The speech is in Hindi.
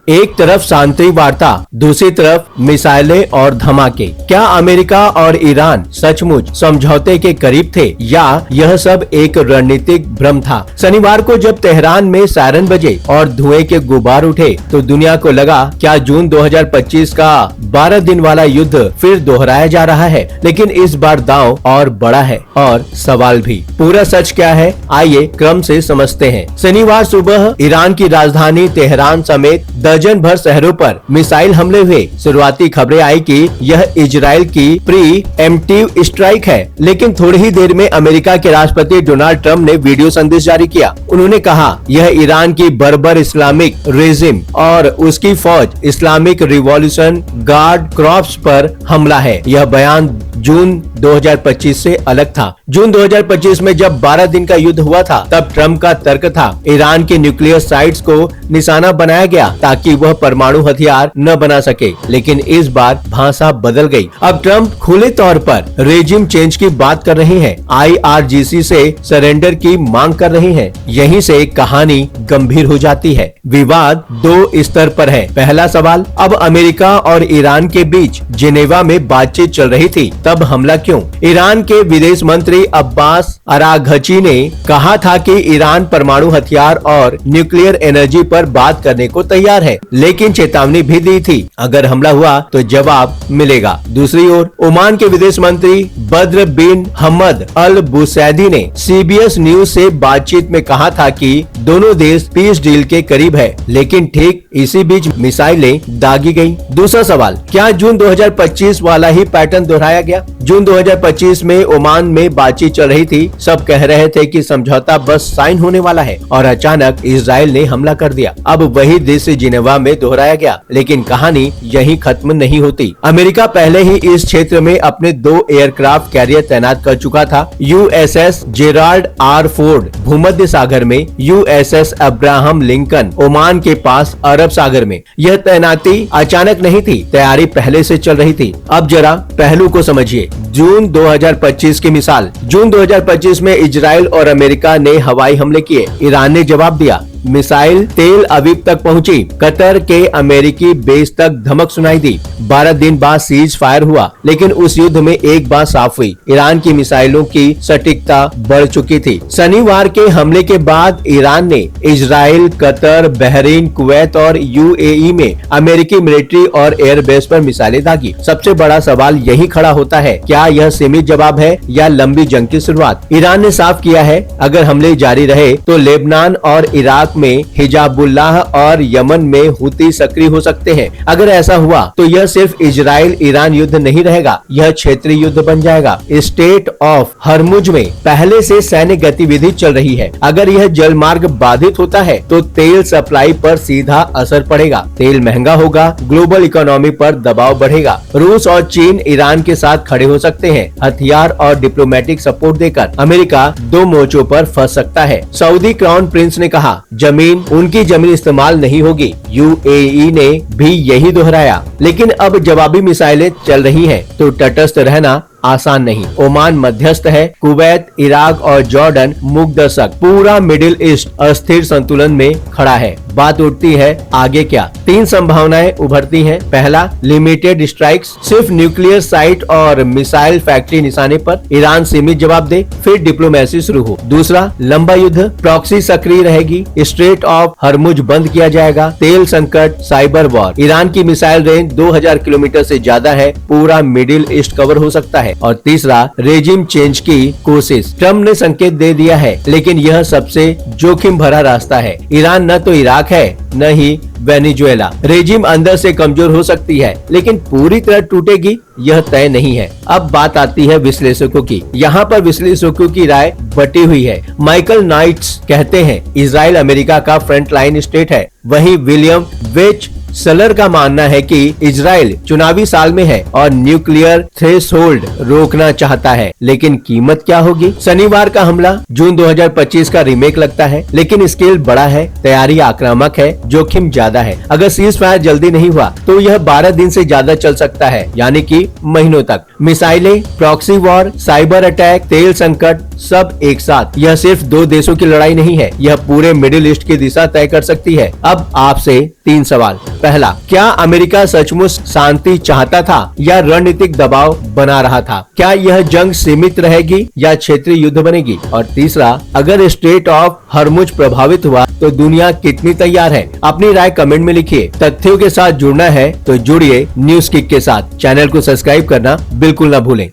एक तरफ शांति वार्ता, दूसरी तरफ मिसाइलें और धमाके। क्या अमेरिका और ईरान सचमुच समझौते के करीब थे या यह सब एक रणनीतिक भ्रम था? शनिवार को जब तेहरान में सायरन बजे और धुएं के गुबार उठे तो दुनिया को लगा क्या जून 2025 का 12 दिन वाला युद्ध फिर दोहराया जा रहा है। लेकिन इस बार दांव और बड़ा है और सवाल भी। पूरा सच क्या है, आइए क्रम से समझते हैं। शनिवार सुबह ईरान की राजधानी तेहरान समेत दर्जन भर शहरों पर मिसाइल हमले हुए। शुरुआती खबरें आई कि यह इजराइल की प्री एम्प्टिव स्ट्राइक है, लेकिन थोड़ी ही देर में अमेरिका के राष्ट्रपति डोनाल्ड ट्रंप ने वीडियो संदेश जारी किया। उन्होंने कहा यह ईरान की बर्बर इस्लामिक रेजिम और उसकी फौज इस्लामिक रिवॉल्यूशन गार्ड क्रॉप्स पर हमला है। यह बयान जून 2025 से अलग था। जून 2025 में जब 12 दिन का युद्ध हुआ था तब ट्रंप का तर्क था ईरान के न्यूक्लियर साइट्स को निशाना बनाया गया ताकि वह परमाणु हथियार न बना सके। लेकिन इस बार भाषा बदल गई। अब ट्रंप खुले तौर पर रेजिम चेंज की बात कर रहे हैं, IRGC से सरेंडर की मांग कर रहे हैं। यहीं से कहानी गंभीर हो जाती है। विवाद दो स्तर पर है। पहला सवाल, अब अमेरिका और ईरान के बीच जिनेवा में बातचीत चल रही थी, तब हमला क्यों? ईरान के विदेश मंत्री अब्बास अराघची ने कहा था कि ईरान परमाणु हथियार और न्यूक्लियर एनर्जी पर बात करने को तैयार है, लेकिन चेतावनी भी दी थी अगर हमला हुआ तो जवाब मिलेगा। दूसरी ओर ओमान के विदेश मंत्री बद्र बिन हमद अल बुसैदी ने CBS न्यूज से बातचीत में कहा था कि दोनों देश पीस डील के करीब है, लेकिन ठीक इसी बीच मिसाइलें दागी गयी। दूसरा सवाल, क्या जून 2025 वाला ही पैटर्न दोहराया गया? जून 2025 में ओमान में बातचीत चल रही थी। सब कह रहे थे कि समझौता बस साइन होने वाला है और अचानक इजराइल ने हमला कर दिया। अब वही दृश्य जिनेवा में दोहराया गया, लेकिन कहानी यहीं खत्म नहीं होती। अमेरिका पहले ही इस क्षेत्र में अपने 2 एयरक्राफ्ट कैरियर तैनात कर चुका था। USS जेराल्ड R फोर्ड भूमध्य सागर में, USS अब्राहम लिंकन ओमान के पास अरब सागर में। यह तैनाती अचानक नहीं थी, तैयारी पहले से चल रही थी। अब जरा पहलू को समझिए। जून 2025 की मिसाल। जून 2025 में इजराइल और अमेरिका ने हवाई हमले किए। ईरान ने जवाब दिया। मिसाइल तेल अवीव तक पहुंची। कतर के अमेरिकी बेस तक धमक सुनाई दी। 12 दिन बाद सीज फायर हुआ, लेकिन उस युद्ध में एक बात साफ हुई, ईरान की मिसाइलों की सटीकता बढ़ चुकी थी। शनिवार के हमले के बाद ईरान ने इजराइल, कतर, बहरीन, कुवैत और UAE में अमेरिकी मिलिट्री और एयरबेस पर मिसाइलें दागी। सबसे बड़ा सवाल यही खड़ा होता है, क्या यह सीमित जवाब है या लंबी जंग की शुरुआत? ईरान ने साफ किया है अगर हमले जारी रहे तो लेबनान और इराक में हिजाबुल्लाह और यमन में हुती सक्रिय हो सकते हैं। अगर ऐसा हुआ तो यह सिर्फ इजराइल ईरान युद्ध नहीं रहेगा, यह क्षेत्रीय युद्ध बन जाएगा। स्टेट ऑफ हरमुज में पहले से सैन्य गतिविधि चल रही है। अगर यह जलमार्ग बाधित होता है तो तेल सप्लाई पर सीधा असर पड़ेगा। तेल महंगा होगा, ग्लोबल इकोनॉमी पर दबाव बढ़ेगा। रूस और चीन ईरान के साथ खड़े हो सकते हैं। हथियार और डिप्लोमेटिक सपोर्ट देकर अमेरिका 2 मोर्चों पर फंस सकता है। सऊदी क्राउन प्रिंस ने कहा उनकी जमीन इस्तेमाल नहीं होगी। UAE ने भी यही दोहराया। लेकिन अब जवाबी मिसाइलें चल रही हैं, तो तटस्थ रहना आसान नहीं। ओमान मध्यस्थ है, कुवैत, इराक और जॉर्डन मुकदर्शक। पूरा मिडिल ईस्ट अस्थिर संतुलन में खड़ा है। बात उठती है आगे क्या? 3 संभावनाएं उभरती हैं। पहला, लिमिटेड स्ट्राइक्स, सिर्फ न्यूक्लियर साइट और मिसाइल फैक्ट्री निशाने पर। ईरान सीमित जवाब दे, फिर डिप्लोमेसी शुरू हो। दूसरा, लंबा युद्ध, प्रॉक्सी सक्रिय रहेगी, स्ट्रेट ऑफ हरमुज बंद किया जाएगा, तेल संकट, साइबर वॉर। ईरान की मिसाइल रेंज 2000 किलोमीटर से ज्यादा है, पूरा मिडिल ईस्ट कवर हो सकता है। और तीसरा, रेजिम चेंज की कोशिश। ट्रंप ने संकेत दे दिया है, लेकिन यह सबसे जोखिम भरा रास्ता है। ईरान न तो इराक है न ही वेनेजुएला। रेजिम अंदर से कमजोर हो सकती है, लेकिन पूरी तरह टूटेगी यह तय नहीं है। अब बात आती है विश्लेषकों की। यहाँ पर विश्लेषकों की राय बटी हुई है। माइकल नाइट्स कहते हैं इजराइल अमेरिका का फ्रंटलाइन स्टेट है। वहीं विलियम वेच सलर का मानना है कि इजराइल चुनावी साल में है और न्यूक्लियर थ्रेशोल्ड रोकना चाहता है, लेकिन कीमत क्या होगी? शनिवार का हमला जून 2025 का रीमेक लगता है, लेकिन स्केल बड़ा है, तैयारी आक्रामक है, जोखिम ज्यादा है। अगर सीज फायर जल्दी नहीं हुआ तो यह 12 दिन से ज्यादा चल सकता है, यानी कि महीनों तक। मिसाइलें, प्रॉक्सी वॉर, साइबर अटैक, तेल संकट, सब एक साथ। यह सिर्फ 2 देशों की लड़ाई नहीं है, यह पूरे मिडिल ईस्ट की दिशा तय कर सकती है। अब आपसे 3 सवाल। पहला, क्या अमेरिका सचमुच शांति चाहता था या रणनीतिक दबाव बना रहा था? क्या यह जंग सीमित रहेगी या क्षेत्रीय युद्ध बनेगी? और तीसरा, अगर स्ट्रेट ऑफ हॉर्मुज प्रभावित हुआ तो दुनिया कितनी तैयार है? अपनी राय कमेंट में लिखिए। तथ्यों के साथ जुड़ना है तो जुड़िए न्यूज़ किक के साथ। चैनल को सब्सक्राइब करना बिल्कुल न भूलें।